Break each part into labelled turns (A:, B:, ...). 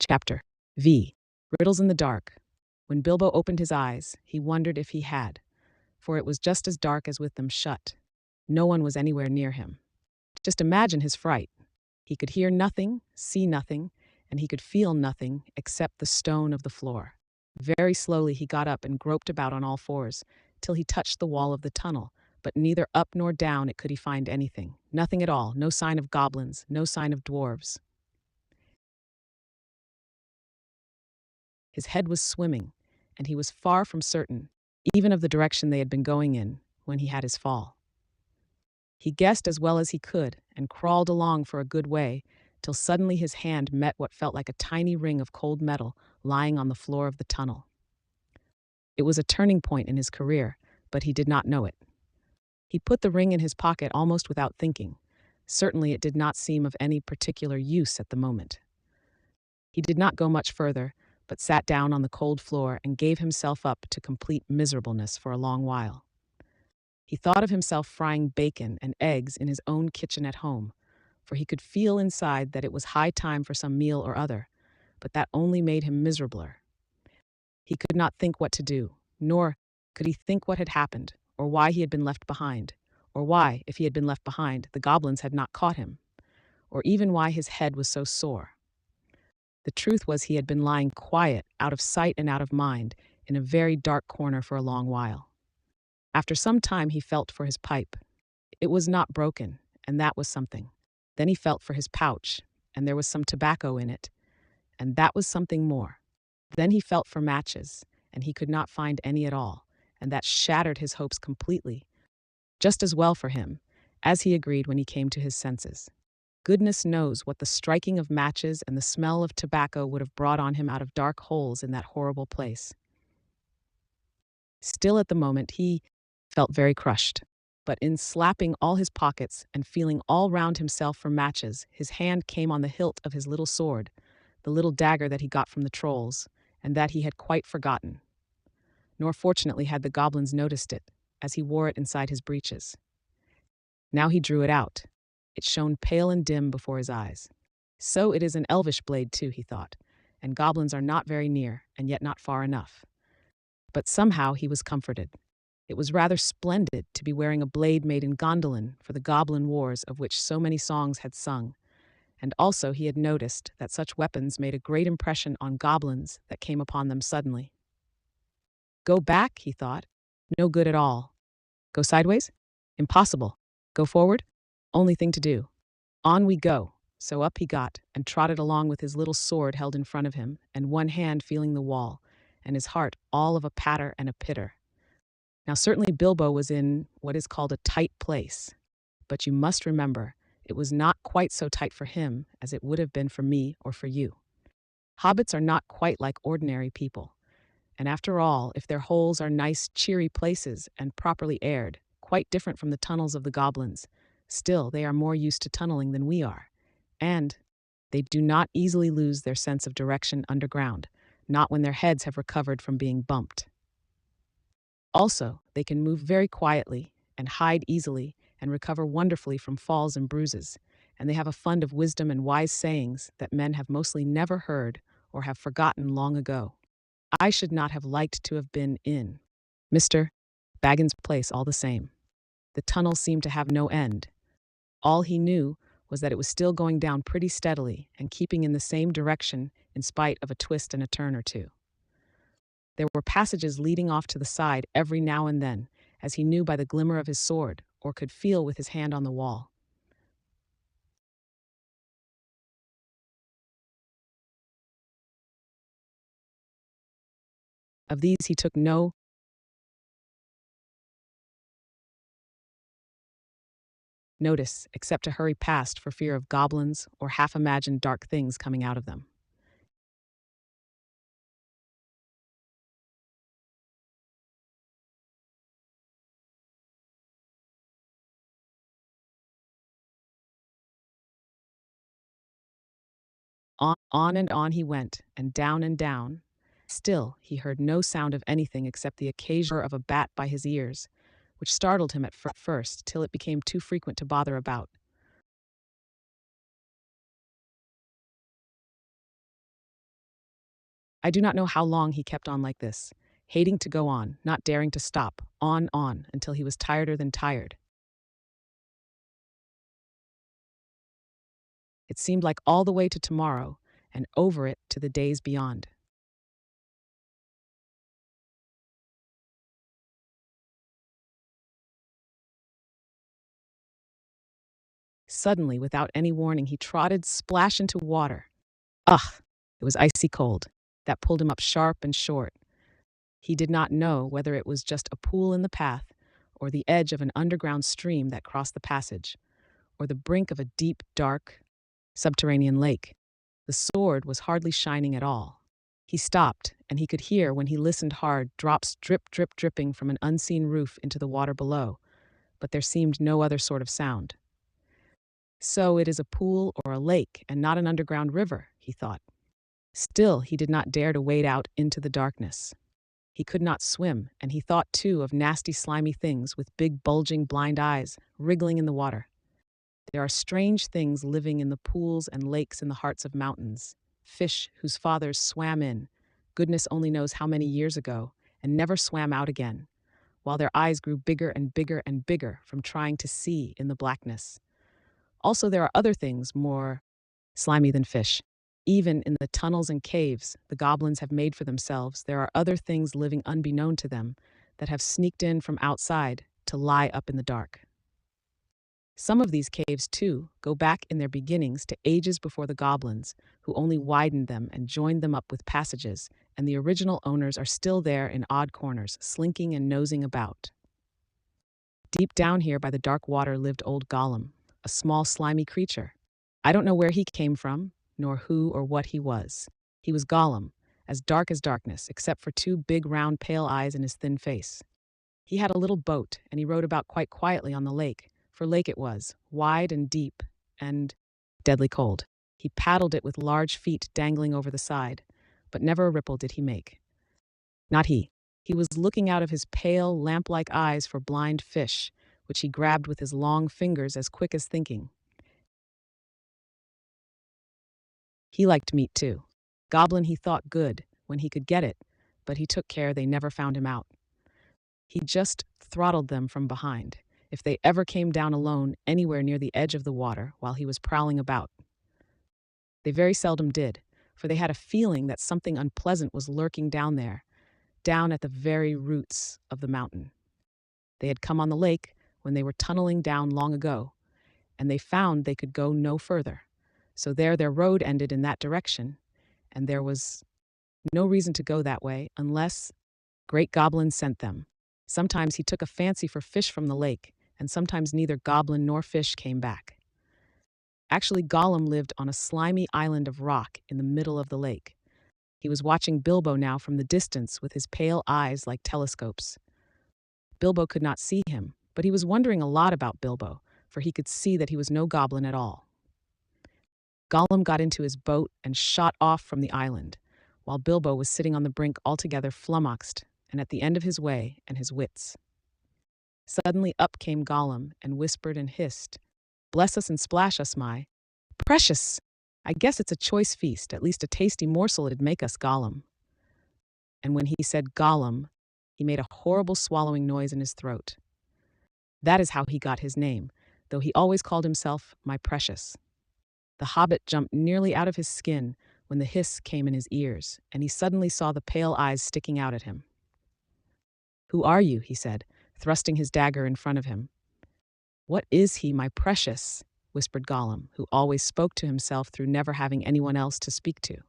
A: Chapter V. Riddles in the Dark. When Bilbo opened his eyes, he wondered if he had, for it was just as dark as with them shut. No one was anywhere near him. Just imagine his fright. He could hear nothing, see nothing, and he could feel nothing except the stone of the floor. Very slowly he got up and groped about on all fours, till he touched the wall of the tunnel, but neither up nor down it could he find anything. Nothing at all, no sign of goblins, no sign of dwarves. His head was swimming, and he was far from certain, even of the direction they had been going in, when he had his fall. He guessed as well as he could, and crawled along for a good way, till suddenly his hand met what felt like a tiny ring of cold metal lying on the floor of the tunnel. It was a turning point in his career, but he did not know it. He put the ring in his pocket almost without thinking. Certainly it did not seem of any particular use at the moment. He did not go much further, but sat down on the cold floor and gave himself up to complete miserableness for a long while. He thought of himself frying bacon and eggs in his own kitchen at home, for he could feel inside that it was high time for some meal or other, but that only made him miserabler. He could not think what to do, nor could he think what had happened, or why he had been left behind, or why, if he had been left behind, the goblins had not caught him, or even why his head was so sore. The truth was he had been lying quiet, out of sight and out of mind, in a very dark corner for a long while. After some time he felt for his pipe. It was not broken, and that was something. Then he felt for his pouch, and there was some tobacco in it, and that was something more. Then he felt for matches, and he could not find any at all, and that shattered his hopes completely. Just as well for him, as he agreed when he came to his senses. Goodness knows what the striking of matches and the smell of tobacco would have brought on him out of dark holes in that horrible place. Still at the moment he felt very crushed, but in slapping all his pockets and feeling all round himself for matches, his hand came on the hilt of his little sword, the little dagger that he got from the trolls, and that he had quite forgotten. Nor fortunately had the goblins noticed it, as he wore it inside his breeches. Now he drew it out. It shone pale and dim before his eyes. So it is an elvish blade too, he thought, and goblins are not very near, and yet not far enough. But somehow he was comforted. It was rather splendid to be wearing a blade made in Gondolin for the goblin wars of which so many songs had sung, and also he had noticed that such weapons made a great impression on goblins that came upon them suddenly. Go back, he thought. No good at all. Go sideways? Impossible. Go forward? Only thing to do. On we go. So up he got, and trotted along with his little sword held in front of him, and one hand feeling the wall, and his heart all of a patter and a pitter. Now certainly Bilbo was in what is called a tight place, but you must remember, it was not quite so tight for him as it would have been for me or for you. Hobbits are not quite like ordinary people, and after all, if their holes are nice, cheery places and properly aired, quite different from the tunnels of the goblins, still they are more used to tunneling than we are, and they do not easily lose their sense of direction underground, not when their heads have recovered from being bumped. Also, they can move very quietly and hide easily and recover wonderfully from falls and bruises, and they have a fund of wisdom and wise sayings that men have mostly never heard or have forgotten long ago. I should not have liked to have been in Mr. Baggin's place all the same. The tunnel seemed to have no end. All he knew was that it was still going down pretty steadily and keeping in the same direction in spite of a twist and a turn or two. There were passages leading off to the side every now and then, as he knew by the glimmer of his sword, or could feel with his hand on the wall. Of these he took no notice except to hurry past for fear of goblins or half-imagined dark things coming out of them. On and on he went, and down. Still, he heard no sound of anything except the occasional of a bat by his ears, which startled him at first till it became too frequent to bother about. I do not know how long he kept on like this, hating to go on, not daring to stop, on, until he was tireder than tired. It seemed like all the way to tomorrow, and over it to the days beyond. Suddenly, without any warning, he trotted splash into water. Ugh! It was icy cold. That pulled him up sharp and short. He did not know whether it was just a pool in the path, or the edge of an underground stream that crossed the passage, or the brink of a deep, dark, subterranean lake. The sword was hardly shining at all. He stopped, and he could hear, when he listened hard, drops dripping from an unseen roof into the water below, but there seemed no other sort of sound. So it is a pool or a lake, and not an underground river, he thought. Still, he did not dare to wade out into the darkness. He could not swim, and he thought too of nasty slimy things with big bulging blind eyes wriggling in the water. There are strange things living in the pools and lakes in the hearts of mountains, fish whose fathers swam in, goodness only knows how many years ago, and never swam out again, while their eyes grew bigger and bigger and bigger from trying to see in the blackness. Also, there are other things more slimy than fish. Even in the tunnels and caves the goblins have made for themselves, there are other things living unbeknown to them that have sneaked in from outside to lie up in the dark. Some of these caves, too, go back in their beginnings to ages before the goblins, who only widened them and joined them up with passages, and the original owners are still there in odd corners, slinking and nosing about. Deep down here by the dark water lived old Gollum, a small slimy creature. I don't know where he came from, nor who or what he was. He was Gollum, as dark as darkness, except for two big round pale eyes in his thin face. He had a little boat, and he rowed about quite quietly on the lake, for lake it was, wide and deep, and deadly cold. He paddled it with large feet dangling over the side, but never a ripple did he make. Not he. He was looking out of his pale, lamp-like eyes for blind fish, which he grabbed with his long fingers as quick as thinking. He liked meat too. Goblin he thought good, when he could get it, but he took care they never found him out. He just throttled them from behind, if they ever came down alone anywhere near the edge of the water while he was prowling about. They very seldom did, for they had a feeling that something unpleasant was lurking down there, down at the very roots of the mountain. They had come on the lake when they were tunneling down long ago, and they found they could go no further. So there their road ended in that direction, and there was no reason to go that way unless Great Goblin sent them. Sometimes he took a fancy for fish from the lake, and sometimes neither goblin nor fish came back. Actually, Gollum lived on a slimy island of rock in the middle of the lake. He was watching Bilbo now from the distance with his pale eyes like telescopes. Bilbo could not see him, but he was wondering a lot about Bilbo, for he could see that he was no goblin at all. Gollum got into his boat and shot off from the island, while Bilbo was sitting on the brink altogether flummoxed and at the end of his way and his wits. Suddenly up came Gollum and whispered and hissed, "Bless us and splash us, my precious! I guess it's a choice feast, at least a tasty morsel it'd make us, Gollum." And when he said Gollum, he made a horrible swallowing noise in his throat. That is how he got his name, though he always called himself my precious. The hobbit jumped nearly out of his skin when the hiss came in his ears, and he suddenly saw the pale eyes sticking out at him. "Who are you?" he said, thrusting his dagger in front of him. "What is he, my precious?" whispered Gollum, who always spoke to himself through never having anyone else to speak to.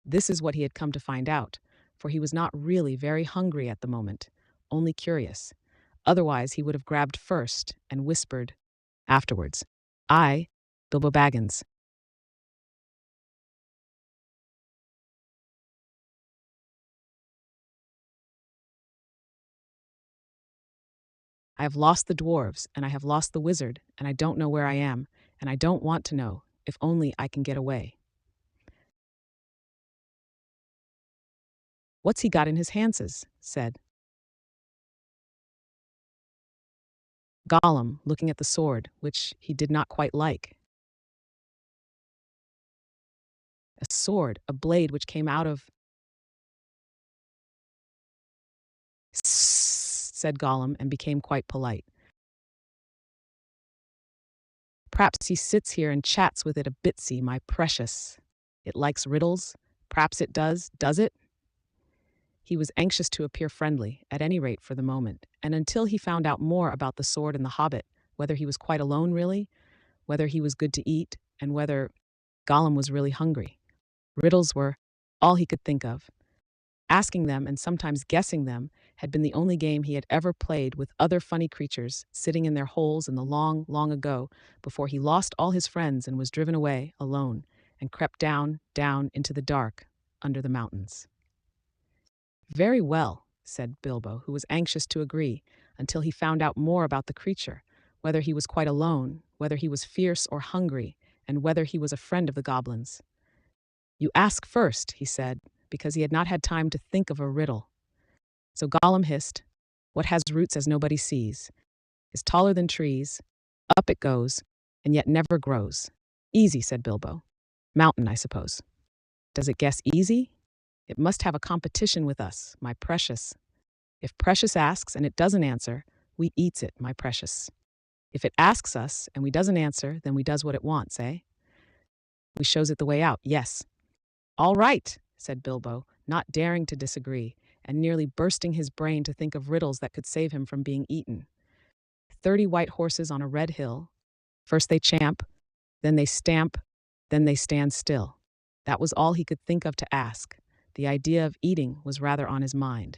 A: This is what he had come to find out, for he was not really very hungry at the moment, only curious. Otherwise, he would have grabbed first and whispered afterwards, "I, Bilbo Baggins." I have lost the dwarves, and I have lost the wizard, and I don't know where I am, and I don't want to know, if only I can get away. What's he got in his hands? Said Gollum, looking at the sword, which he did not quite like. A sword, a blade which came out of... said Gollum and became quite polite. Perhaps he sits here and chats with it a bitsy, my precious. It likes riddles. Perhaps it does it? He was anxious to appear friendly, at any rate for the moment, and until he found out more about the sword and the hobbit, whether he was quite alone really, whether he was good to eat, and whether Gollum was really hungry. Riddles were all he could think of. Asking them and sometimes guessing them had been the only game he had ever played with other funny creatures sitting in their holes in the long, long ago before he lost all his friends and was driven away alone and crept down, down into the dark under the mountains. Very well, said Bilbo, who was anxious to agree until he found out more about the creature, whether he was quite alone, whether he was fierce or hungry, and whether he was a friend of the goblins. You ask first, he said, because he had not had time to think of a riddle. So Gollum hissed, what has roots as nobody sees, is taller than trees, up it goes, and yet never grows. Easy, said Bilbo. Mountain, I suppose. Does it guess easy? It must have a competition with us, my precious. If Precious asks and it doesn't answer, we eats it, my precious. If it asks us and we doesn't answer, then we does what it wants, eh? We shows it the way out, yes. All right, said Bilbo, not daring to disagree, and nearly bursting his brain to think of riddles that could save him from being eaten. 30 white horses on a red hill. First they champ, then they stamp, then they stand still. That was all he could think of to ask. The idea of eating was rather on his mind.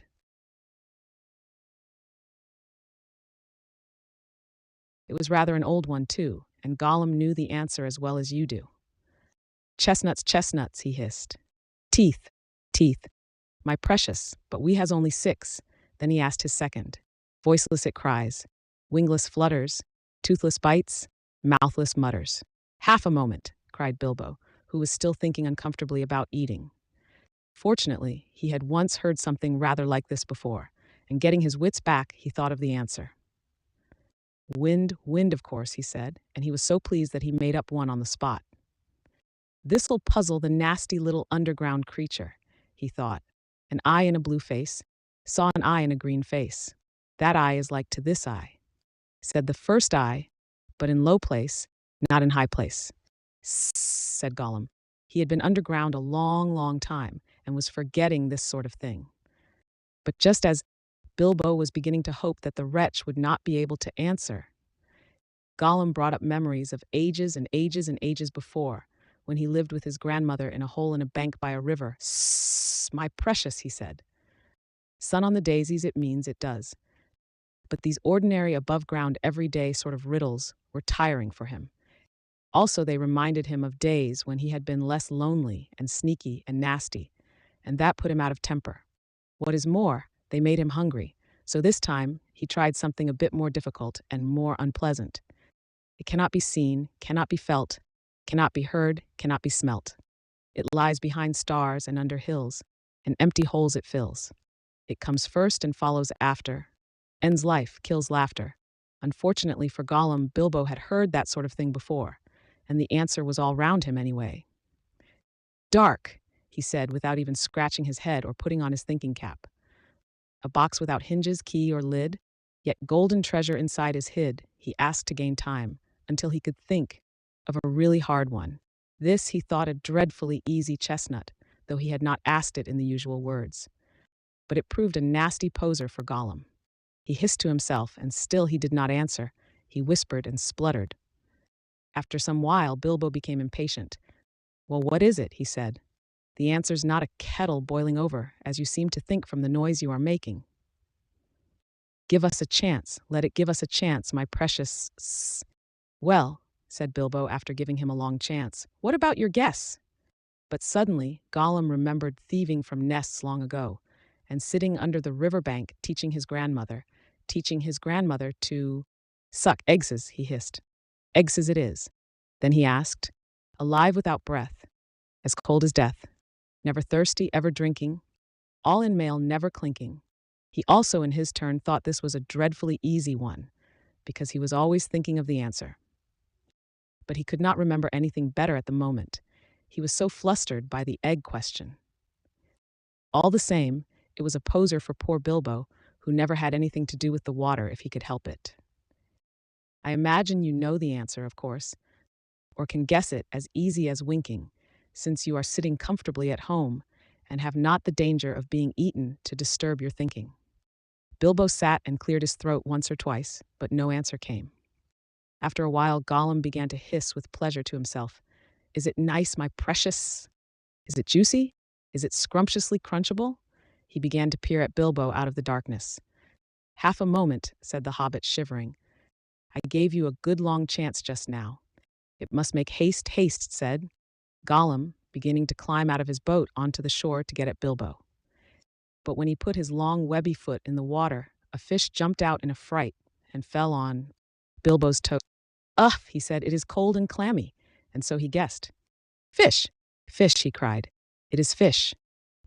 A: It was rather an old one, too, and Gollum knew the answer as well as you do. Chestnuts, chestnuts, he hissed. Teeth, teeth. My precious, but we has only 6. Then he asked his second. Voiceless it cries, wingless flutters, toothless bites, mouthless mutters. Half a moment, cried Bilbo, who was still thinking uncomfortably about eating. Fortunately, he had once heard something rather like this before, and getting his wits back, he thought of the answer. Wind, wind, of course, he said, and he was so pleased that he made up one on the spot. This'll puzzle the nasty little underground creature, he thought. An eye in a blue face, saw an eye in a green face. That eye is like to this eye. Said the first eye, but in low place, not in high place. Said Gollum. He had been underground a long, long time, and was forgetting this sort of thing. But just as Bilbo was beginning to hope that the wretch would not be able to answer, Gollum brought up memories of ages and ages and ages before, when he lived with his grandmother in a hole in a bank by a river. My precious, he said. Sun on the daisies, it means it does. But these ordinary above-ground everyday sort of riddles were tiring for him. Also, they reminded him of days when he had been less lonely and sneaky and nasty, and that put him out of temper. What is more, they made him hungry, so this time he tried something a bit more difficult and more unpleasant. It cannot be seen, cannot be felt, cannot be heard, cannot be smelt. It lies behind stars and under hills, and empty holes it fills. It comes first and follows after, ends life, kills laughter. Unfortunately for Gollum, Bilbo had heard that sort of thing before, and the answer was all round him anyway. Dark, he said, without even scratching his head or putting on his thinking cap. A box without hinges, key, or lid, yet golden treasure inside is hid, he asked to gain time, until he could think of a really hard one. This he thought a dreadfully easy chestnut, though he had not asked it in the usual words. But it proved a nasty poser for Gollum. He hissed to himself, and still he did not answer. He whispered and spluttered. After some while, Bilbo became impatient. Well, what is it? He said. The answer's not a kettle boiling over, as you seem to think from the noise you are making. Give us a chance. Let it give us a chance, my precious... Well, said Bilbo after giving him a long chance, what about your guess? But suddenly, Gollum remembered thieving from nests long ago, and sitting under the river bank teaching his grandmother to suck eggs, he hissed. Eggs as it is. Then he asked, alive without breath, as cold as death, never thirsty, ever drinking, all in mail, never clinking. He also, in his turn, thought this was a dreadfully easy one, because he was always thinking of the answer. But he could not remember anything better at the moment. He was so flustered by the egg question. All the same, it was a poser for poor Bilbo, who never had anything to do with the water if he could help it. I imagine you know the answer, of course, or can guess it as easy as winking, since you are sitting comfortably at home and have not the danger of being eaten to disturb your thinking. Bilbo sat and cleared his throat once or twice, but no answer came. After a while, Gollum began to hiss with pleasure to himself. "Is it nice, my precious? Is it juicy? Is it scrumptiously crunchable?" He began to peer at Bilbo out of the darkness. "Half a moment," said the hobbit, shivering. "I gave you a good long chance just now." "It must make haste, haste," said Gollum, beginning to climb out of his boat onto the shore to get at Bilbo. But when he put his long webby foot in the water, a fish jumped out in a fright and fell on Bilbo's toe. "Ugh," he said, "it is cold and clammy." And so he guessed. "Fish! Fish!" he cried. "It is fish."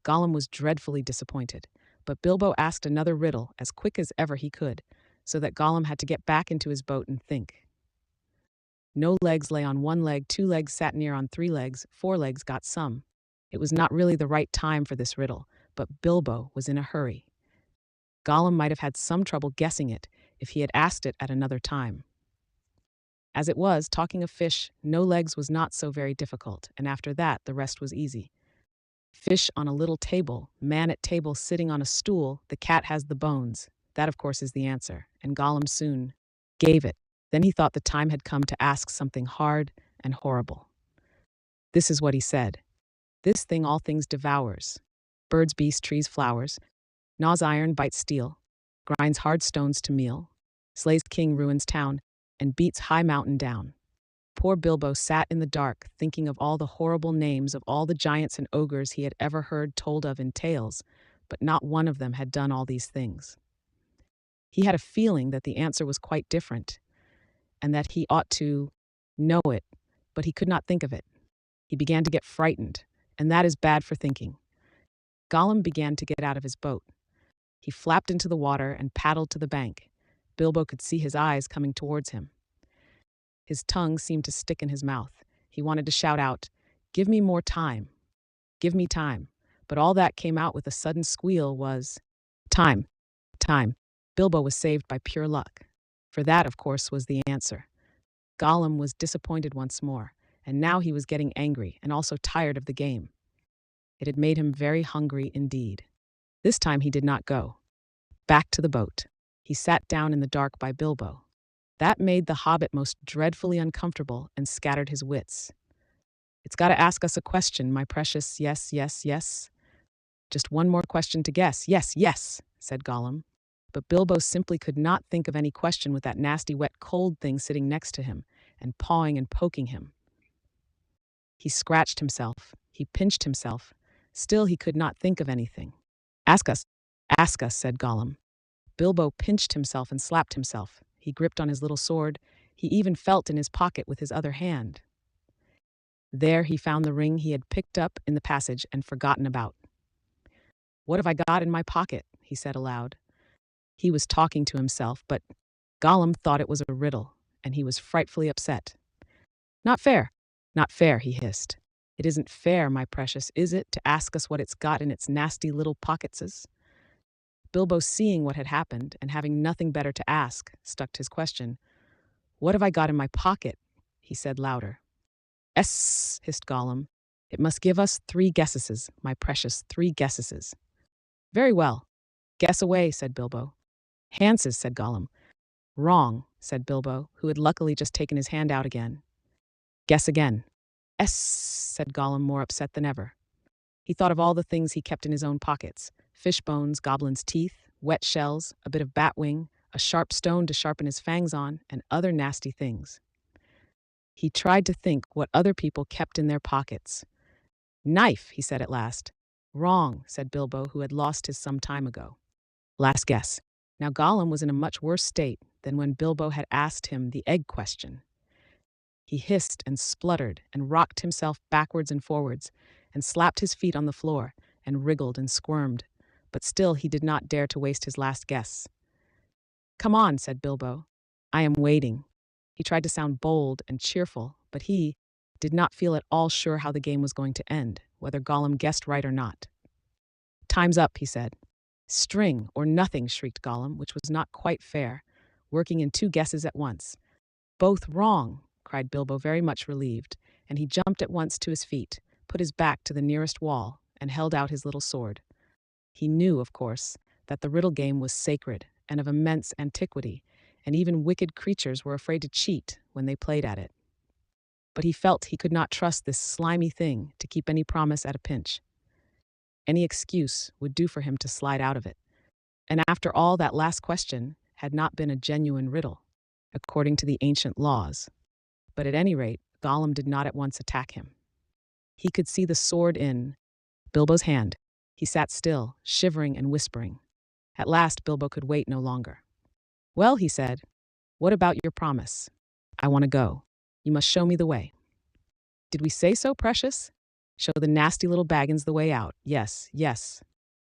A: Gollum was dreadfully disappointed, but Bilbo asked another riddle as quick as ever he could, so that Gollum had to get back into his boat and think. No legs lay on one leg, 2 legs sat near on 3 legs, 4 legs got some. It was not really the right time for this riddle, but Bilbo was in a hurry. Gollum might have had some trouble guessing it if he had asked it at another time. As it was, talking of fish, no legs was not so very difficult, and after that the rest was easy. Fish on a little table, man at table sitting on a stool, the cat has the bones. That, of course, is the answer, and Gollum soon gave it. Then he thought the time had come to ask something hard and horrible. This is what he said. "This thing all things devours. Birds, beasts, trees, flowers. Gnaws iron, bites steel. Grinds hard stones to meal. Slays king, ruins town. And beats high mountain down." Poor Bilbo sat in the dark, thinking of all the horrible names of all the giants and ogres he had ever heard told of in tales, but not one of them had done all these things. He had a feeling that the answer was quite different, and that he ought to know it, but he could not think of it. He began to get frightened, and that is bad for thinking. Gollum began to get out of his boat. He flapped into the water and paddled to the bank. Bilbo could see his eyes coming towards him. His tongue seemed to stick in his mouth. He wanted to shout out, "Give me more time. Give me time." But all that came out with a sudden squeal was, "Time. Time." Bilbo was saved by pure luck. For that, of course, was the answer. Gollum was disappointed once more, and now he was getting angry and also tired of the game. It had made him very hungry indeed. This time he did not go back to the boat. He sat down in the dark by Bilbo. That made the hobbit most dreadfully uncomfortable and scattered his wits. "It's got to ask us a question, my precious. Yes, yes, yes. Just one more question to guess. Yes, yes," said Gollum. But Bilbo simply could not think of any question with that nasty, wet, cold thing sitting next to him and pawing and poking him. He scratched himself. He pinched himself. Still he could not think of anything. Ask us, said Gollum. Bilbo pinched himself and slapped himself. He gripped on his little sword. He even felt in his pocket with his other hand. There he found the ring he had picked up in the passage and forgotten about. "What have I got in my pocket?" he said aloud. He was talking to himself, but Gollum thought it was a riddle, and he was frightfully upset. "Not fair, not fair," he hissed. "It isn't fair, my precious, is it, to ask us what it's got in its nasty little pocketses?" Bilbo, seeing what had happened and having nothing better to ask, stuck to his question. "What have I got in my pocket?" he said louder. "Ess," hissed Gollum. "It must give us 3 guesses, my precious, 3 guesses." "Very well. Guess away," said Bilbo. "Hanses," said Gollum. "Wrong," said Bilbo, who had luckily just taken his hand out again. "Guess again." "Ess," said Gollum, more upset than ever. He thought of all the things he kept in his own pockets: fish bones, goblins' teeth, wet shells, a bit of bat wing, a sharp stone to sharpen his fangs on, and other nasty things. He tried to think what other people kept in their pockets. "Knife," he said at last. "Wrong," said Bilbo, who had lost his some time ago. Last guess. Now Gollum was in a much worse state than when Bilbo had asked him the egg question. He hissed and spluttered and rocked himself backwards and forwards and slapped his feet on the floor and wriggled and squirmed, but still he did not dare to waste his last guess. "Come on," said Bilbo. "I am waiting." He tried to sound bold and cheerful, but he did not feel at all sure how the game was going to end, whether Gollum guessed right or not. "Time's up," he said. "String or nothing," shrieked Gollum, which was not quite fair, working in two guesses at once. "Both wrong," cried Bilbo, very much relieved, and he jumped at once to his feet, put his back to the nearest wall, and held out his little sword. He knew, of course, that the riddle game was sacred and of immense antiquity, and even wicked creatures were afraid to cheat when they played at it. But he felt he could not trust this slimy thing to keep any promise at a pinch. Any excuse would do for him to slide out of it. And after all, that last question had not been a genuine riddle, according to the ancient laws. But at any rate, Gollum did not at once attack him. He could see the sword in Bilbo's hand. He sat still, shivering and whispering. At last, Bilbo could wait no longer. "Well," he said, "what about your promise? I want to go. You must show me the way." "Did we say so, precious? Show the nasty little Baggins the way out. Yes, yes.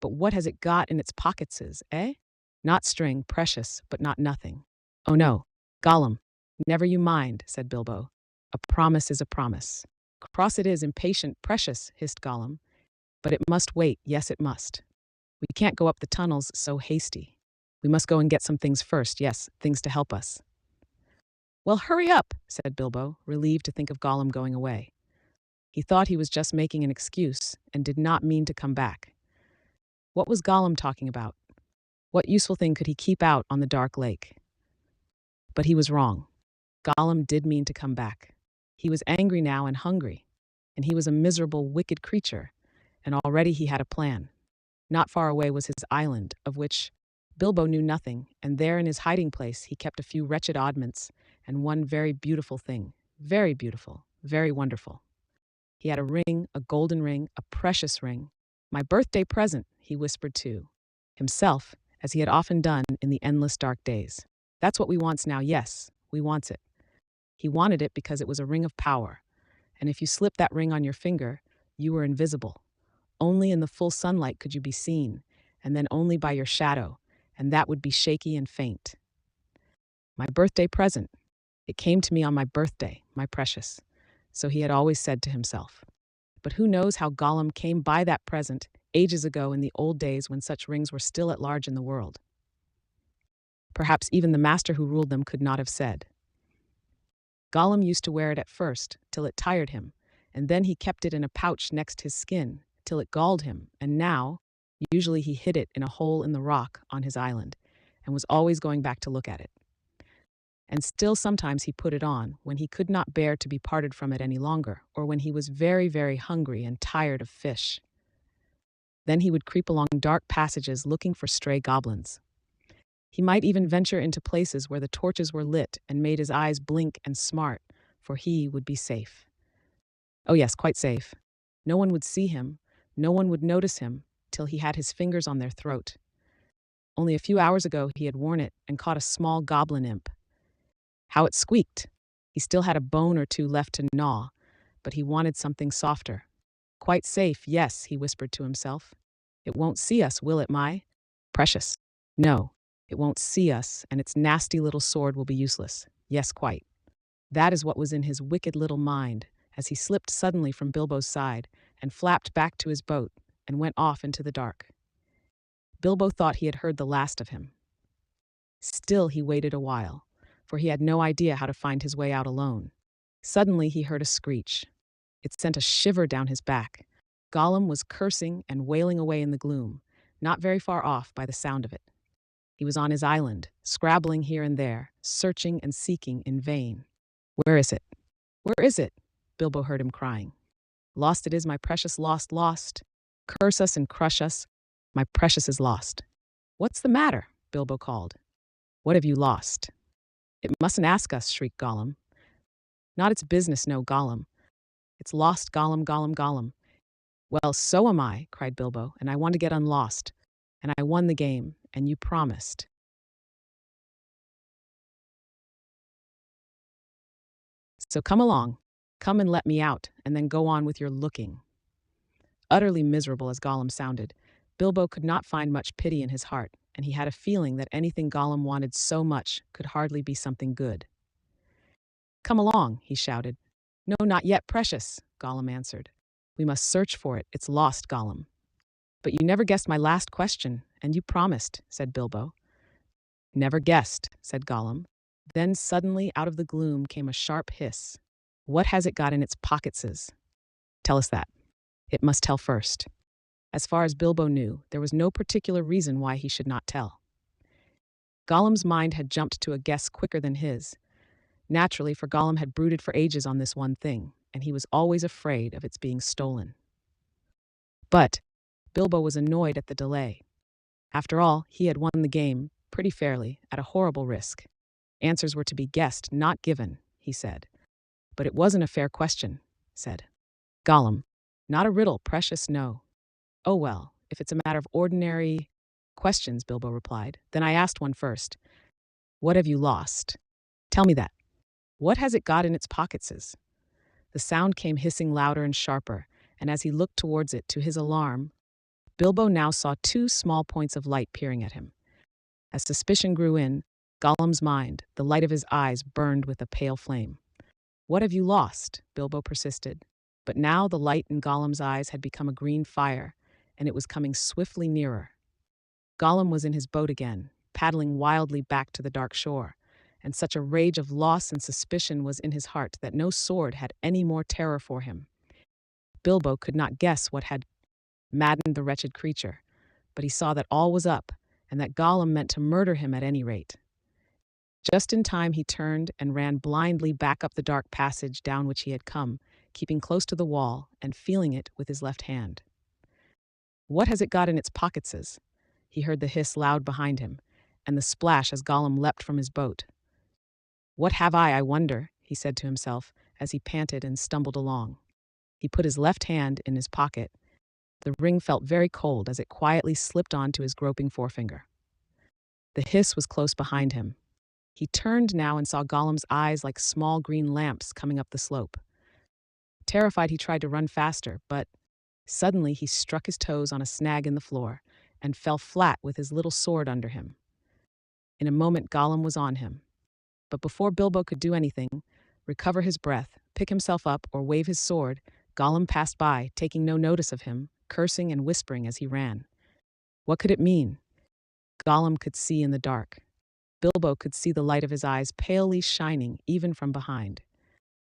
A: But what has it got in its pocketses, eh? Not string, precious, but not nothing. Oh no, Gollum, never you mind," said Bilbo. "A promise is a promise." "Cross it is, impatient, precious," hissed Gollum. "But it must wait, yes it must. We can't go up the tunnels so hasty. We must go and get some things first, yes, things to help us." "Well, hurry up," said Bilbo, relieved to think of Gollum going away. He thought he was just making an excuse and did not mean to come back. What was Gollum talking about? What useful thing could he keep out on the dark lake? But he was wrong. Gollum did mean to come back. He was angry now and hungry, and he was a miserable, wicked creature, and already he had a plan. Not far away was his island, of which Bilbo knew nothing, and there in his hiding place he kept a few wretched oddments and one very beautiful thing. Very beautiful, very wonderful. He had a ring, a golden ring, a precious ring. "My birthday present," he whispered to himself, as he had often done in the endless dark days. "That's what we wants now, yes, we wants it." He wanted it because it was a ring of power, and if you slipped that ring on your finger, you were invisible. Only in the full sunlight could you be seen, and then only by your shadow, and that would be shaky and faint. "My birthday present. It came to me on my birthday, my precious," so he had always said to himself. But who knows how Gollum came by that present ages ago in the old days when such rings were still at large in the world. Perhaps even the master who ruled them could not have said. Gollum used to wear it at first, till it tired him, and then he kept it in a pouch next his skin, till it galled him, and now, usually he hid it in a hole in the rock on his island, and was always going back to look at it. And still sometimes he put it on, when he could not bear to be parted from it any longer, or when he was very, very hungry and tired of fish. Then he would creep along dark passages looking for stray goblins. He might even venture into places where the torches were lit and made his eyes blink and smart, for he would be safe. Oh yes, quite safe. No one would see him, no one would notice him, till he had his fingers on their throat. Only a few hours ago he had worn it and caught a small goblin imp. How it squeaked! He still had a bone or two left to gnaw, but he wanted something softer. "Quite safe, yes," he whispered to himself. "It won't see us, will it, my precious? No, it won't see us, and its nasty little sword will be useless. Yes, quite." That is what was in his wicked little mind, as he slipped suddenly from Bilbo's side and flapped back to his boat and went off into the dark. Bilbo thought he had heard the last of him. Still he waited a while, for he had no idea how to find his way out alone. Suddenly he heard a screech. It sent a shiver down his back. Gollum was cursing and wailing away in the gloom, not very far off by the sound of it. He was on his island, scrabbling here and there, searching and seeking in vain. "Where is it? Where is it?" Bilbo heard him crying. "Lost it is, my precious, lost, lost. Curse us and crush us, my precious is lost." "What's the matter?" Bilbo called. "What have you lost?" "It mustn't ask us," shrieked Gollum. "Not its business, no, Gollum. It's lost, Gollum, Gollum, Gollum." "Well, so am I," cried Bilbo, "and I want to get unlost. And I won the game, and you promised." "So come along. Come and let me out, and then go on with your looking." Utterly miserable as Gollum sounded, Bilbo could not find much pity in his heart, and he had a feeling that anything Gollum wanted so much could hardly be something good. "Come along," he shouted. No, not yet, precious, Gollum answered. We must search for it. It's lost, Gollum. But you never guessed my last question, and you promised, said Bilbo. Never guessed, said Gollum. Then suddenly out of the gloom came a sharp hiss. What has it got in its pocketses? Tell us that. It must tell first. As far as Bilbo knew, there was no particular reason why he should not tell. Gollum's mind had jumped to a guess quicker than his. Naturally, for Gollum had brooded for ages on this one thing, and he was always afraid of its being stolen. But Bilbo was annoyed at the delay. After all, he had won the game, pretty fairly, at a horrible risk. Answers were to be guessed, not given, he said. But it wasn't a fair question, said Gollum. Not a riddle, precious, no. Oh well, if it's a matter of ordinary questions, Bilbo replied, then I asked one first. What have you lost? Tell me that. What has it got in its pocketses? The sound came hissing louder and sharper, and as he looked towards it, to his alarm, Bilbo now saw two small points of light peering at him. As suspicion grew in Gollum's mind, the light of his eyes burned with a pale flame. What have you lost? Bilbo persisted. But now the light in Gollum's eyes had become a green fire, and it was coming swiftly nearer. Gollum was in his boat again, paddling wildly back to the dark shore, and such a rage of loss and suspicion was in his heart that no sword had any more terror for him. Bilbo could not guess what had maddened the wretched creature, but he saw that all was up, and that Gollum meant to murder him at any rate. Just in time he turned and ran blindly back up the dark passage down which he had come, keeping close to the wall and feeling it with his left hand. What has it got in its pocketses? He heard the hiss loud behind him, and the splash as Gollum leapt from his boat. What have I wonder, he said to himself, as he panted and stumbled along. He put his left hand in his pocket. The ring felt very cold as it quietly slipped onto his groping forefinger. The hiss was close behind him. He turned now and saw Gollum's eyes like small green lamps coming up the slope. Terrified, he tried to run faster, but suddenly he struck his toes on a snag in the floor and fell flat with his little sword under him. In a moment Gollum was on him. But before Bilbo could do anything, recover his breath, pick himself up, or wave his sword, Gollum passed by, taking no notice of him, cursing and whispering as he ran. What could it mean? Gollum could see in the dark. Bilbo could see the light of his eyes palely shining even from behind.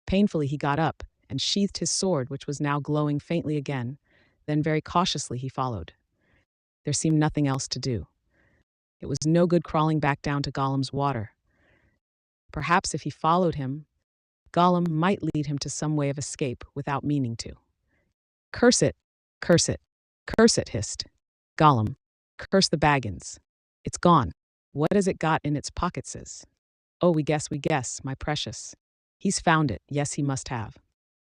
A: Painfully he got up and sheathed his sword, which was now glowing faintly again. Then very cautiously he followed. There seemed nothing else to do. It was no good crawling back down to Gollum's water. Perhaps if he followed him, Gollum might lead him to some way of escape without meaning to. Curse it, curse it, curse it, hissed Gollum. Curse the Baggins. It's gone. What has it got in its pocketses? Oh, we guess, my precious. He's found it, yes he must have.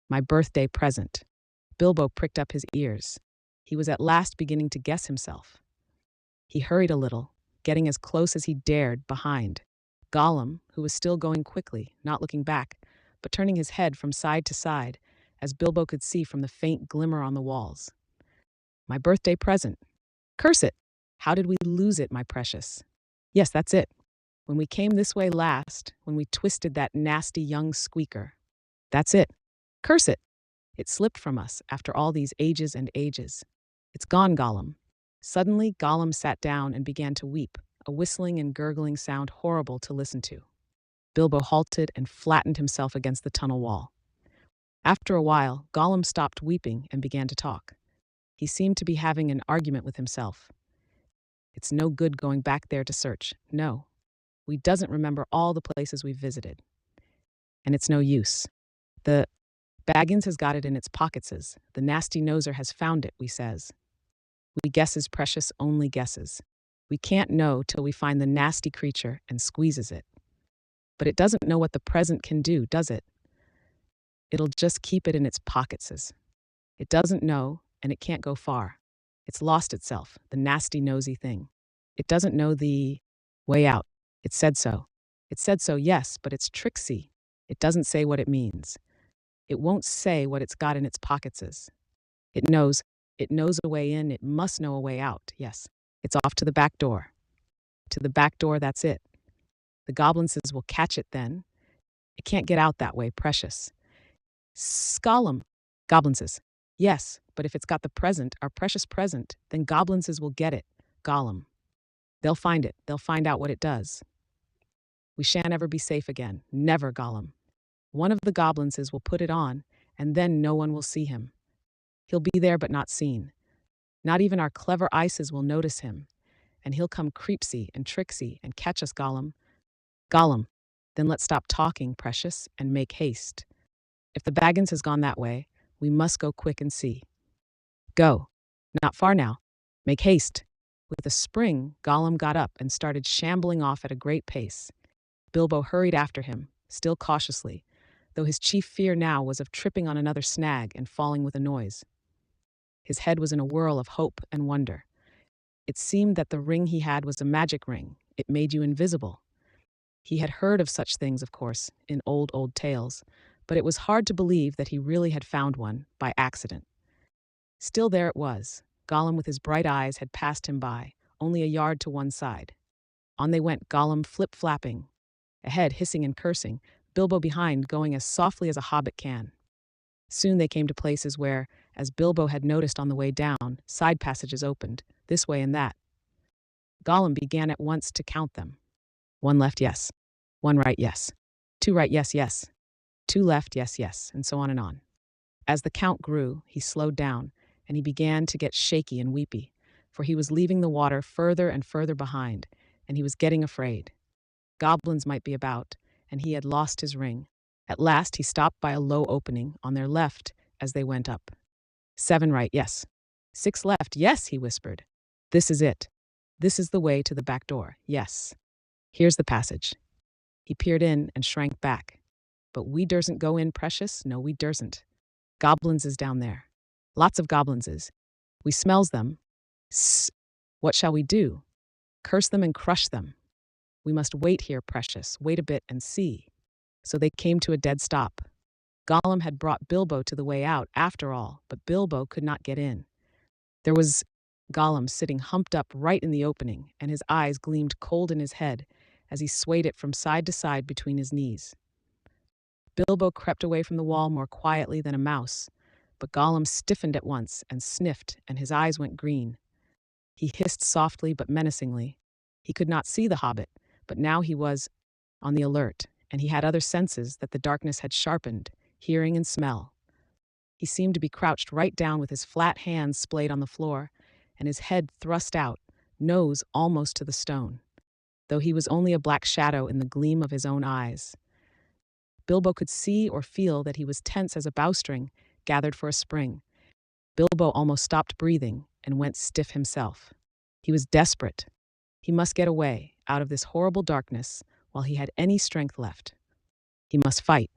A: My birthday present. Bilbo pricked up his ears. He was at last beginning to guess himself. He hurried a little, getting as close as he dared behind Gollum, who was still going quickly, not looking back, but turning his head from side to side, as Bilbo could see from the faint glimmer on the walls. My birthday present. Curse it! How did we lose it, my precious? Yes, that's it. When we came this way last, when we twisted that nasty young squeaker. That's it. Curse it! It slipped from us after all these ages and ages. It's gone, Gollum. Suddenly, Gollum sat down and began to weep, a whistling and gurgling sound horrible to listen to. Bilbo halted and flattened himself against the tunnel wall. After a while, Gollum stopped weeping and began to talk. He seemed to be having an argument with himself. It's no good going back there to search. No. We doesn't remember all the places we've visited. And it's no use. The Baggins has got it in its pocketses. The nasty noser has found it, we says. We guesses, precious, only guesses. We can't know till we find the nasty creature and squeezes it. But it doesn't know what the present can do, does it? It'll just keep it in its pocketses. It doesn't know, and it can't go far. It's lost itself, the nasty nosy thing. It doesn't know the way out. It said so. It said so, yes, but it's tricksy. It doesn't say what it means. It won't say what it's got in its pocketses. It knows a way in, it must know a way out, yes. It's off to the back door. To the back door, that's it. The goblins will catch it then. It can't get out that way, precious. Gollum. Goblinses. Yes, but if it's got the present, our precious present, then goblinses will get it. Gollum. They'll find it. They'll find out what it does. We shan't ever be safe again. Never, Gollum. One of the goblinses will put it on, and then no one will see him. He'll be there but not seen. Not even our clever ices will notice him, and he'll come creepsy and tricksy and catch us, Gollum. Gollum. Then let's stop talking, precious, and make haste. If the Baggins has gone that way, we must go quick and see. Go. Not far now. Make haste. With a spring, Gollum got up and started shambling off at a great pace. Bilbo hurried after him, still cautiously, though his chief fear now was of tripping on another snag and falling with a noise. His head was in a whirl of hope and wonder. It seemed that the ring he had was a magic ring. It made you invisible. He had heard of such things, of course, in old tales, but it was hard to believe that he really had found one by accident. Still there it was. Gollum with his bright eyes had passed him by, only a yard to one side. On they went, Gollum flip-flapping, ahead hissing and cursing, Bilbo behind going as softly as a hobbit can. Soon they came to places where, as Bilbo had noticed on the way down, side passages opened, this way and that. Gollum began at once to count them. 1 left, yes. 1 right, yes. 2 right, yes, yes. 2 left, yes, yes, and so on and on. As the count grew, he slowed down, and he began to get shaky and weepy, for he was leaving the water further and further behind, and he was getting afraid. Goblins might be about, and he had lost his ring. At last he stopped by a low opening on their left as they went up. 7 right, yes. 6 left, yes, he whispered. This is it. This is the way to the back door, yes. Here's the passage. He peered in and shrank back. But we dursn't go in, precious, no, we dursn't. Goblins is down there. Lots of goblins is. We smells them. What shall we do? Curse them and crush them. We must wait here, precious, wait a bit and see. So they came to a dead stop. Gollum had brought Bilbo to the way out after all, but Bilbo could not get in. There was Gollum sitting humped up right in the opening, and his eyes gleamed cold in his head as he swayed it from side to side between his knees. Bilbo crept away from the wall more quietly than a mouse, but Gollum stiffened at once and sniffed, and his eyes went green. He hissed softly but menacingly. He could not see the hobbit, but now he was on the alert, and he had other senses that the darkness had sharpened, hearing and smell. He seemed to be crouched right down with his flat hands splayed on the floor, and his head thrust out, nose almost to the stone, though he was only a black shadow in the gleam of his own eyes. Bilbo could see or feel that he was tense as a bowstring gathered for a spring. Bilbo almost stopped breathing and went stiff himself. He was desperate. He must get away, out of this horrible darkness, while he had any strength left. He must fight.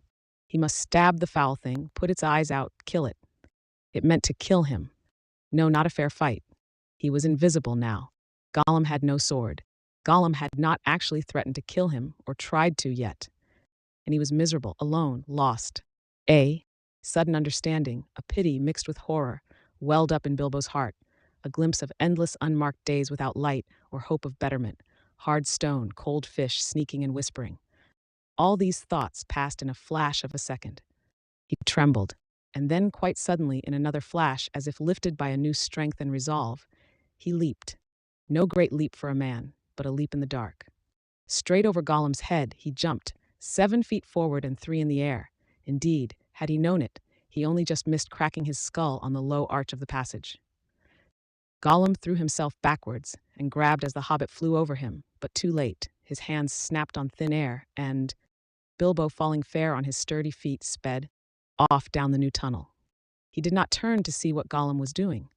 A: He must stab the foul thing, put its eyes out, kill it. It meant to kill him. No, not a fair fight. He was invisible now. Gollum had no sword. Gollum had not actually threatened to kill him, or tried to yet. And he was miserable, alone, lost. A sudden understanding, a pity mixed with horror, welled up in Bilbo's heart, a glimpse of endless unmarked days without light or hope of betterment, hard stone, cold fish sneaking and whispering. All these thoughts passed in a flash of a second. He trembled, and then quite suddenly, in another flash, as if lifted by a new strength and resolve, he leaped. No great leap for a man, but a leap in the dark. Straight over Gollum's head he jumped, 7 feet forward and 3 in the air. Indeed, had he known it, he only just missed cracking his skull on the low arch of the passage. Gollum threw himself backwards and grabbed as the hobbit flew over him, but too late. His hands snapped on thin air, and Bilbo, falling fair on his sturdy feet, sped off down the new tunnel. He did not turn to see what Gollum was doing.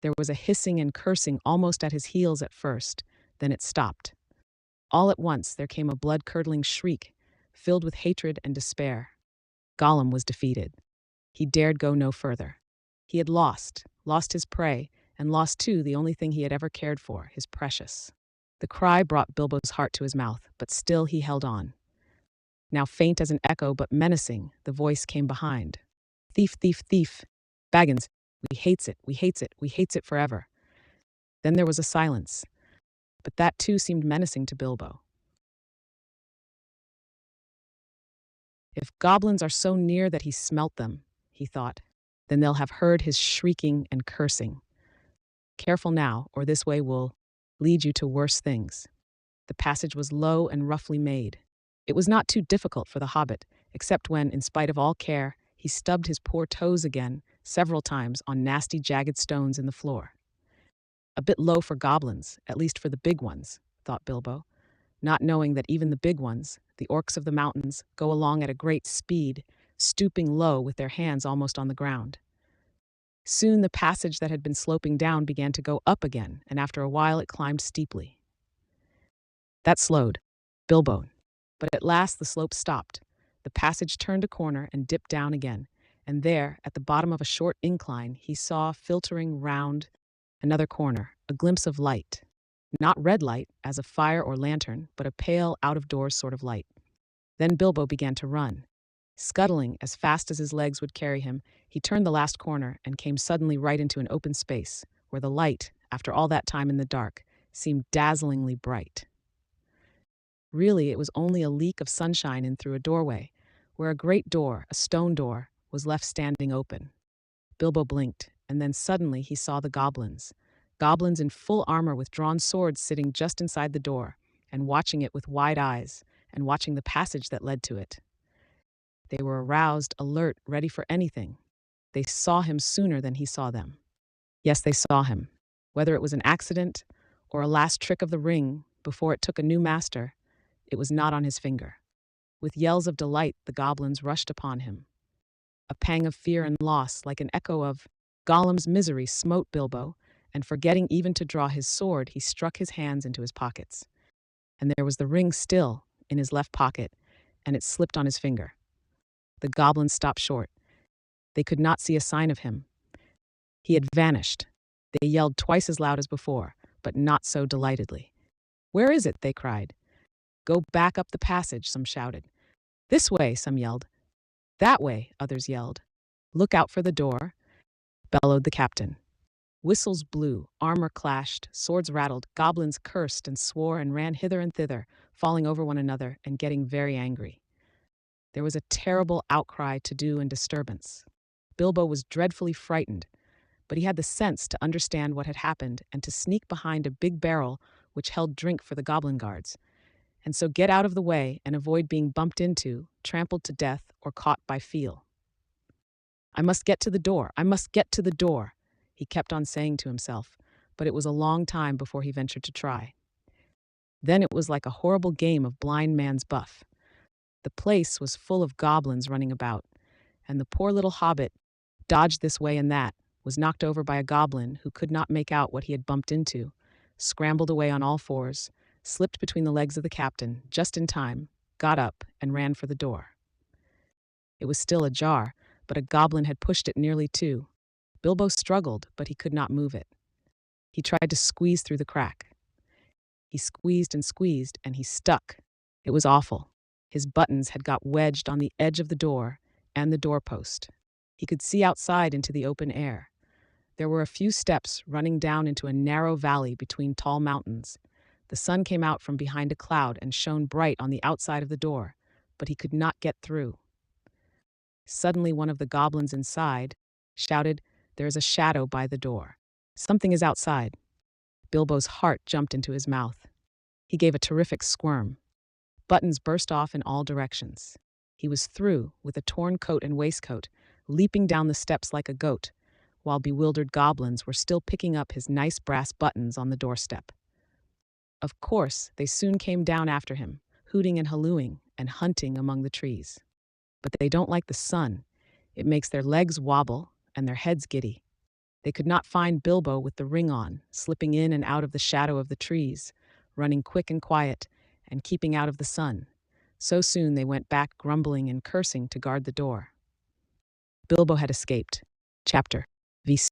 A: There was a hissing and cursing almost at his heels at first, then it stopped. All at once there came a blood-curdling shriek, filled with hatred and despair. Gollum was defeated. He dared go no further. He had lost his prey, and lost too the only thing he had ever cared for, his precious. The cry brought Bilbo's heart to his mouth, but still he held on. Now faint as an echo but menacing, the voice came behind. Thief, thief, thief. Baggins, we hates it, we hates it, we hates it forever. Then there was a silence, but that, too, seemed menacing to Bilbo. If goblins are so near that he smelt them, he thought, then they'll have heard his shrieking and cursing. Careful now, or this way will lead you to worse things. The passage was low and roughly made. It was not too difficult for the hobbit, except when, in spite of all care, he stubbed his poor toes again several times on nasty jagged stones in the floor. A bit low for goblins, at least for the big ones, thought Bilbo, not knowing that even the big ones, the orcs of the mountains, go along at a great speed, stooping low with their hands almost on the ground. Soon the passage that had been sloping down began to go up again, and after a while it climbed steeply. That slowed Bilbo, but at last the slope stopped. The passage turned a corner and dipped down again, and there, at the bottom of a short incline, he saw filtering round another corner, a glimpse of light. Not red light, as a fire or lantern, but a pale, out-of-doors sort of light. Then Bilbo began to run. Scuttling as fast as his legs would carry him, he turned the last corner and came suddenly right into an open space, where the light, after all that time in the dark, seemed dazzlingly bright. Really, it was only a leak of sunshine in through a doorway, where a great door, a stone door, was left standing open. Bilbo blinked, and then suddenly he saw the goblins. Goblins in full armor with drawn swords sitting just inside the door, and watching it with wide eyes, and watching the passage that led to it. They were aroused, alert, ready for anything. They saw him sooner than he saw them. Yes, they saw him. Whether it was an accident, or a last trick of the ring before it took a new master, it was not on his finger. With yells of delight, the goblins rushed upon him. A pang of fear and loss, like an echo of Gollum's misery, smote Bilbo, and forgetting even to draw his sword, he struck his hands into his pockets. And there was the ring still in his left pocket, and it slipped on his finger. The goblins stopped short. They could not see a sign of him. He had vanished. They yelled twice as loud as before, but not so delightedly. "Where is it?" they cried. "Go back up the passage," some shouted. "This way," some yelled. "That way," others yelled. "Look out for the door," bellowed the captain. Whistles blew, armor clashed, swords rattled, goblins cursed and swore and ran hither and thither, falling over one another and getting very angry. There was a terrible outcry, to-do, and disturbance. Bilbo was dreadfully frightened, but he had the sense to understand what had happened and to sneak behind a big barrel which held drink for the goblin guards, and so get out of the way and avoid being bumped into, trampled to death, or caught by feel. "I must get to the door, I must get to the door," he kept on saying to himself, but it was a long time before he ventured to try. Then it was like a horrible game of blind man's buff. The place was full of goblins running about, and the poor little hobbit dodged this way and that, was knocked over by a goblin who could not make out what he had bumped into, scrambled away on all fours, slipped between the legs of the captain just in time, got up, and ran for the door. It was still ajar, but a goblin had pushed it nearly to. Bilbo struggled, but he could not move it. He tried to squeeze through the crack. He squeezed, and he stuck. It was awful. His buttons had got wedged on the edge of the door and the doorpost. He could see outside into the open air. There were a few steps running down into a narrow valley between tall mountains. The sun came out from behind a cloud and shone bright on the outside of the door, but he could not get through. Suddenly one of the goblins inside shouted, "There is a shadow by the door. Something is outside." Bilbo's heart jumped into his mouth. He gave a terrific squirm. Buttons burst off in all directions. He was through, with a torn coat and waistcoat, leaping down the steps like a goat, while bewildered goblins were still picking up his nice brass buttons on the doorstep. Of course, they soon came down after him, hooting and hallooing and hunting among the trees. But they don't like the sun. It makes their legs wobble and their heads giddy. They could not find Bilbo with the ring on, slipping in and out of the shadow of the trees, running quick and quiet, and keeping out of the sun. So soon they went back grumbling and cursing to guard the door. Bilbo had escaped. Chapter-5.